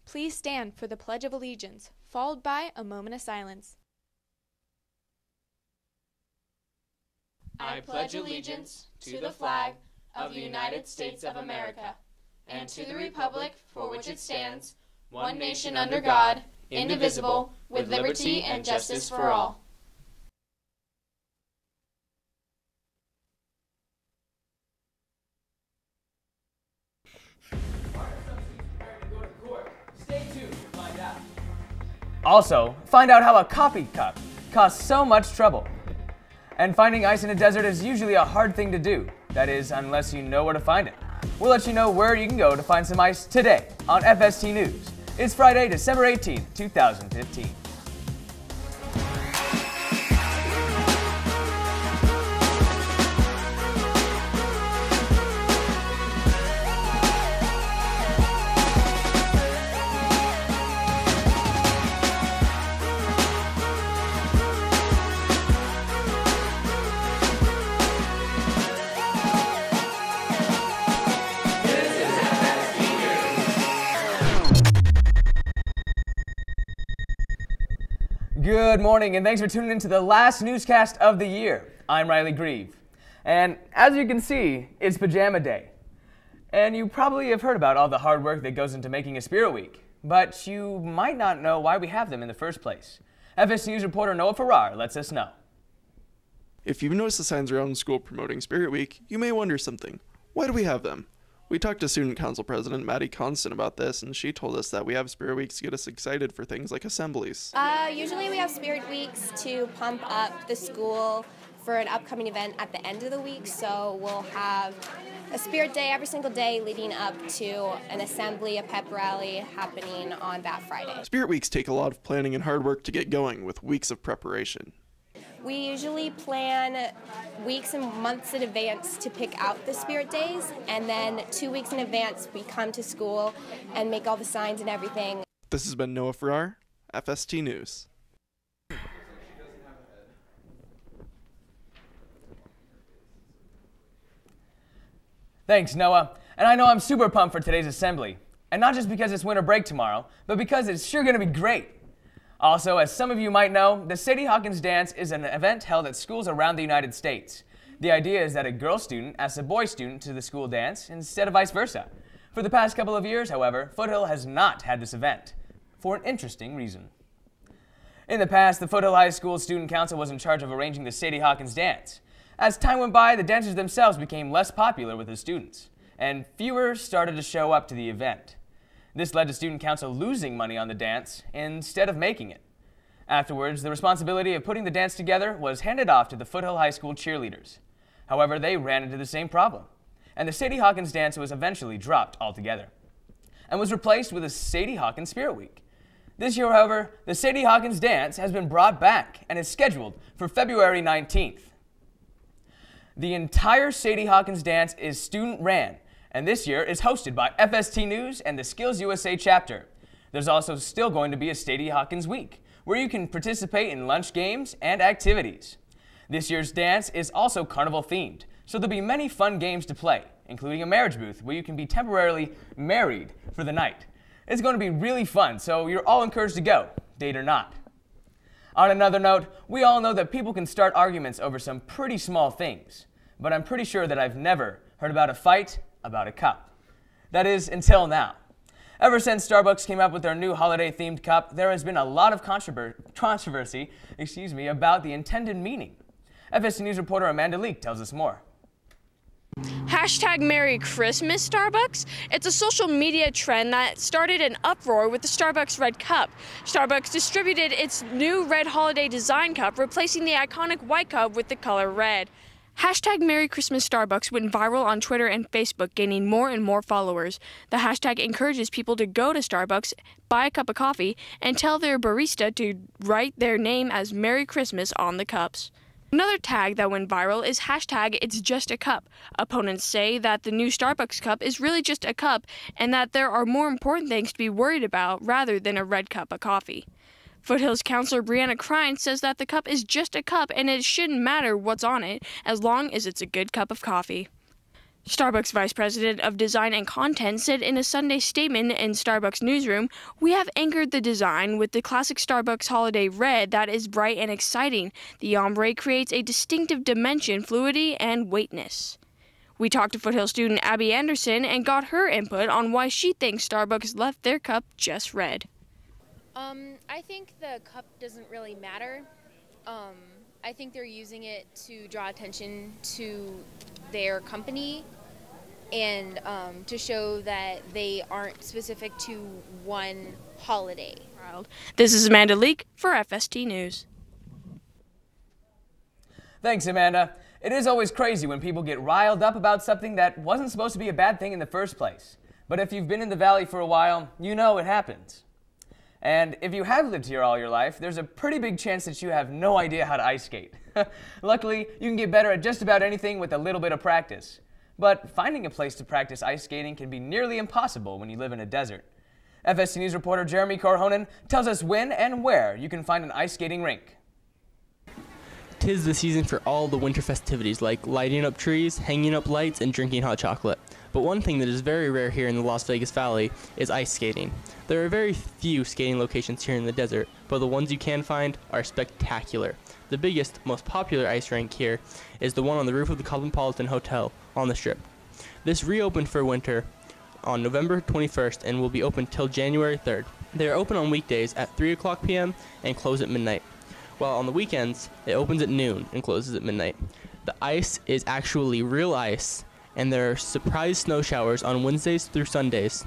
Please stand for the Pledge of Allegiance, followed by a moment of silence. I pledge allegiance to the flag of the United States of America and to the republic for which it stands, one nation under God, indivisible, with liberty and justice for all. Also, find out how a coffee cup costs so much trouble. And finding ice in a desert is usually a hard thing to do. That is, unless you know where to find it. We'll let you know where you can go to find some ice today on FST News. It's Friday, December 18, 2015. Good morning, and thanks for tuning in to the last newscast of the year. I'm Riley Grieve, and as you can see, it's Pajama Day. And you probably have heard about all the hard work that goes into making a Spirit Week, but you might not know why we have them in the first place. FS News reporter Noah Farrar lets us know. If you've noticed the signs around the school promoting Spirit Week, you may wonder something. Why do we have them? We talked to Student Council President Maddie Constant about this, and she told us that we have Spirit Weeks to get us excited for things like assemblies. Usually we have Spirit Weeks to pump up the school for an upcoming event at the end of the week, so we'll have a Spirit Day every single day leading up to an assembly, a pep rally happening on that Friday. Spirit Weeks take a lot of planning and hard work to get going, with weeks of preparation. We usually plan weeks and months in advance to pick out the Spirit Days, and then 2 weeks in advance we come to school and make all the signs and everything. This has been Noah Farrar, FST News. Thanks, Noah. And I know I'm super pumped for today's assembly. And not just because it's winter break tomorrow, but because it's sure going to be great. Also, as some of you might know, the Sadie Hawkins Dance is an event held at schools around the United States. The idea is that a girl student asks a boy student to the school dance instead of vice versa. For the past couple of years, however, Foothill has not had this event, for an interesting reason. In the past, the Foothill High School Student Council was in charge of arranging the Sadie Hawkins Dance. As time went by, the dancers themselves became less popular with the students, and fewer started to show up to the event. This led to Student Council losing money on the dance instead of making it. Afterwards, the responsibility of putting the dance together was handed off to the Foothill High School cheerleaders. However, they ran into the same problem, and the Sadie Hawkins Dance was eventually dropped altogether and was replaced with a Sadie Hawkins Spirit Week. This year, however, the Sadie Hawkins Dance has been brought back and is scheduled for February 19th. The entire Sadie Hawkins Dance is student-ran, and this year is hosted by FST News and the Skills USA chapter. There's also still going to be a Sadie Hawkins Week, where you can participate in lunch games and activities. This year's dance is also carnival-themed, so there'll be many fun games to play, including a marriage booth where you can be temporarily married for the night. It's going to be really fun, so you're all encouraged to go, date or not. On another note, we all know that people can start arguments over some pretty small things, but I'm pretty sure that I've never heard about a fight about a cup. That is, until now. Ever since Starbucks came up with their new holiday-themed cup, there has been a lot of controversy about the intended meaning. FST News reporter Amanda Leake tells us more. Hashtag Merry Christmas Starbucks. It's a social media trend that started an uproar with the Starbucks Red Cup. Starbucks distributed its new red holiday design cup, replacing the iconic white cup with the color red. Hashtag Merry Christmas Starbucks went viral on Twitter and Facebook, gaining more and more followers. The hashtag encourages people to go to Starbucks, buy a cup of coffee, and tell their barista to write their name as Merry Christmas on the cups. Another tag that went viral is hashtag It's Just a Cup. Opponents say that the new Starbucks cup is really just a cup and that there are more important things to be worried about rather than a red cup of coffee. Foothill's counselor Brianna Crine says that the cup is just a cup and it shouldn't matter what's on it as long as it's a good cup of coffee. Starbucks Vice President of Design and Content said in a Sunday statement in Starbucks newsroom, "We have anchored the design with the classic Starbucks holiday red that is bright and exciting. The ombre creates a distinctive dimension, fluidity, and weightness." We talked to Foothill student Abby Anderson and got her input on why she thinks Starbucks left their cup just red. I think the cup doesn't really matter. I think they're using it to draw attention to their company and to show that they aren't specific to one holiday. This is Amanda Leake for FST News. Thanks, Amanda. It is always crazy when people get riled up about something that wasn't supposed to be a bad thing in the first place. But if you've been in the valley for a while, you know it happens. And if you have lived here all your life, there's a pretty big chance that you have no idea how to ice skate. Luckily, you can get better at just about anything with a little bit of practice. But finding a place to practice ice skating can be nearly impossible when you live in a desert. FST News reporter Jeremy Korhonen tells us when and where you can find an ice skating rink. 'Tis the season for all the winter festivities like lighting up trees, hanging up lights, and drinking hot chocolate. But one thing that is very rare here in the Las Vegas Valley is ice skating. There are very few skating locations here in the desert, but the ones you can find are spectacular. The biggest, most popular ice rink here is the one on the roof of the Cosmopolitan Hotel on the Strip. This reopened for winter on November 21st and will be open till January 3rd. They are open on weekdays at 3 o'clock p.m. and close at midnight, while on the weekends it opens at noon and closes at midnight. The ice is actually real ice, and there are surprise snow showers on Wednesdays through Sundays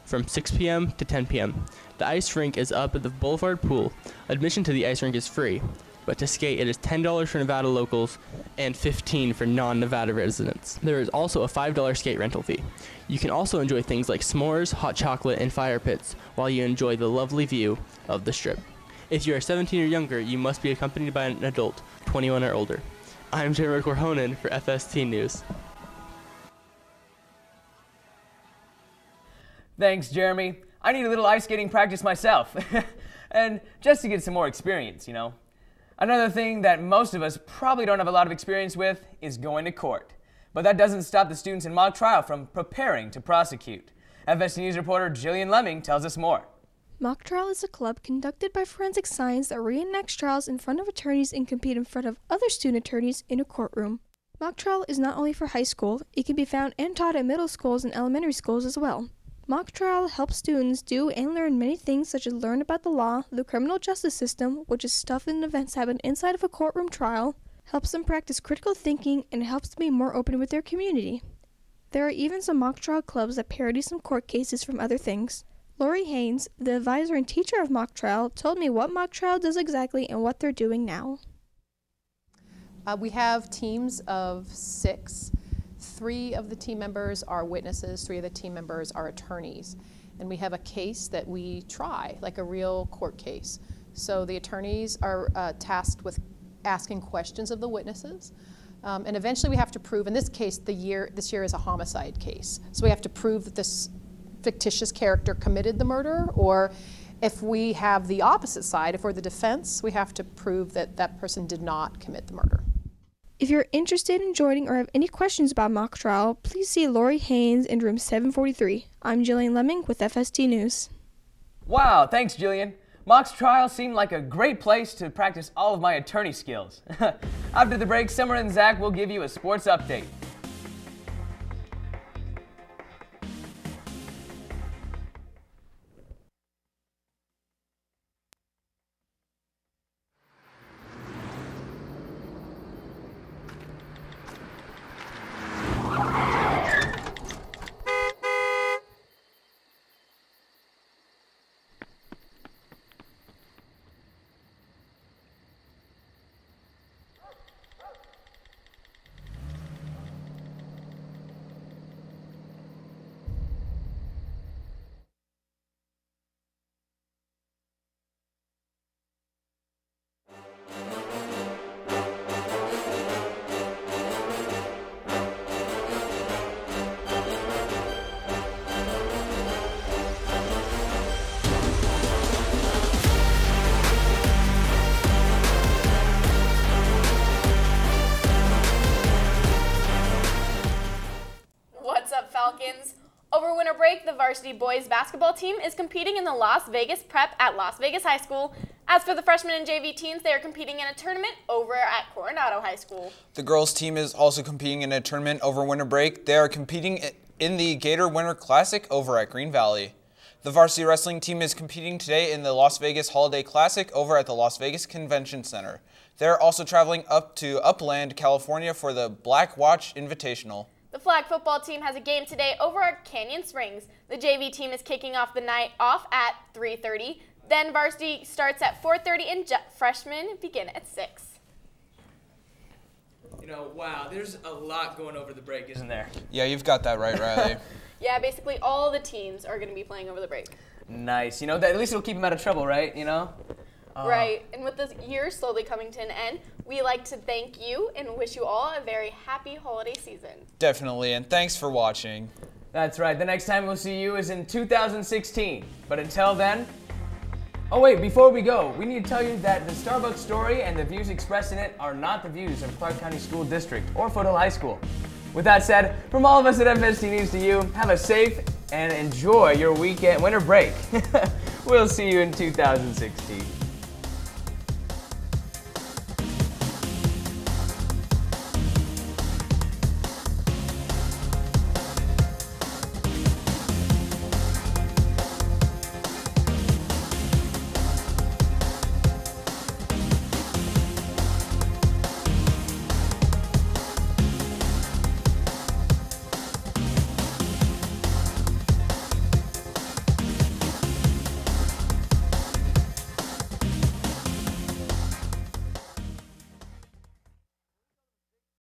from 6 p.m. to 10 p.m. The ice rink is up at the Boulevard Pool. Admission to the ice rink is free, but to skate it is $10 for Nevada locals and $15 for non-Nevada residents. There is also a $5 skate rental fee. You can also enjoy things like s'mores, hot chocolate, and fire pits while you enjoy the lovely view of the Strip. If you are 17 or younger, you must be accompanied by an adult, 21 or older. I'm Jeremy Korhonen for FST News. Thanks, Jeremy. I need a little ice skating practice myself. And just to get some more experience, you know. Another thing that most of us probably don't have a lot of experience with is going to court. But that doesn't stop the students in mock trial from preparing to prosecute. FST News reporter Jillian Lemming tells us more. Mock trial is a club conducted by forensic science that reenacts trials in front of attorneys and compete in front of other student attorneys in a courtroom. Mock trial is not only for high school, it can be found and taught at middle schools and elementary schools as well. Mock trial helps students do and learn many things such as learn about the law, the criminal justice system, which is stuff and events happen inside of a courtroom trial, helps them practice critical thinking, and helps them be more open with their community. There are even some mock trial clubs that parody some court cases from other things. Lori Haynes, the advisor and teacher of mock trial, told me what mock trial does exactly and what they're doing now. We have teams of 6. 3 of the team members are witnesses, 3 of the team members are attorneys. And we have a case that we try, like a real court case. So the attorneys are tasked with asking questions of the witnesses. And eventually we have to prove, in this case, this year is a homicide case. So we have to prove that this fictitious character committed the murder, or if we have the opposite side, if we're the defense, we have to prove that that person did not commit the murder. If you're interested in joining or have any questions about mock trial, please see Lori Haynes in room 743. I'm Jillian Lemming with FST News. Wow, thanks, Jillian. Mock trial seemed like a great place to practice all of my attorney skills. After the break, Summer and Zach will give you a sports update. Falcons. Over winter break, the varsity boys basketball team is competing in the Las Vegas Prep at Las Vegas High School. As for the freshmen and JV teams, they are competing in a tournament over at Coronado High School. The girls team is also competing in a tournament over winter break. They are competing in the Gator Winter Classic over at Green Valley. The varsity wrestling team is competing today in the Las Vegas Holiday Classic over at the Las Vegas Convention Center. They're also traveling up to Upland, California for the Black Watch Invitational. The flag football team has a game today over at Canyon Springs. The JV team is kicking off the night off at 3:30. Then varsity starts at 4:30 and freshmen begin at 6. You know, wow, there's a lot going over the break, isn't there? Yeah, you've got that right, Riley. Yeah, basically all the teams are going to be playing over the break. Nice. You know, at least it'll keep them out of trouble, right? You know? Right. And with this year slowly coming to an end, we like to thank you and wish you all a very happy holiday season. Definitely, and thanks for watching. That's right. The next time we'll see you is in 2016. But until then... Oh wait, before we go, we need to tell you that the Starbucks story and the views expressed in it are not the views of Clark County School District or Foothill High School. With that said, from all of us at FST News to you, have a safe and enjoy your winter break. We'll see you in 2016.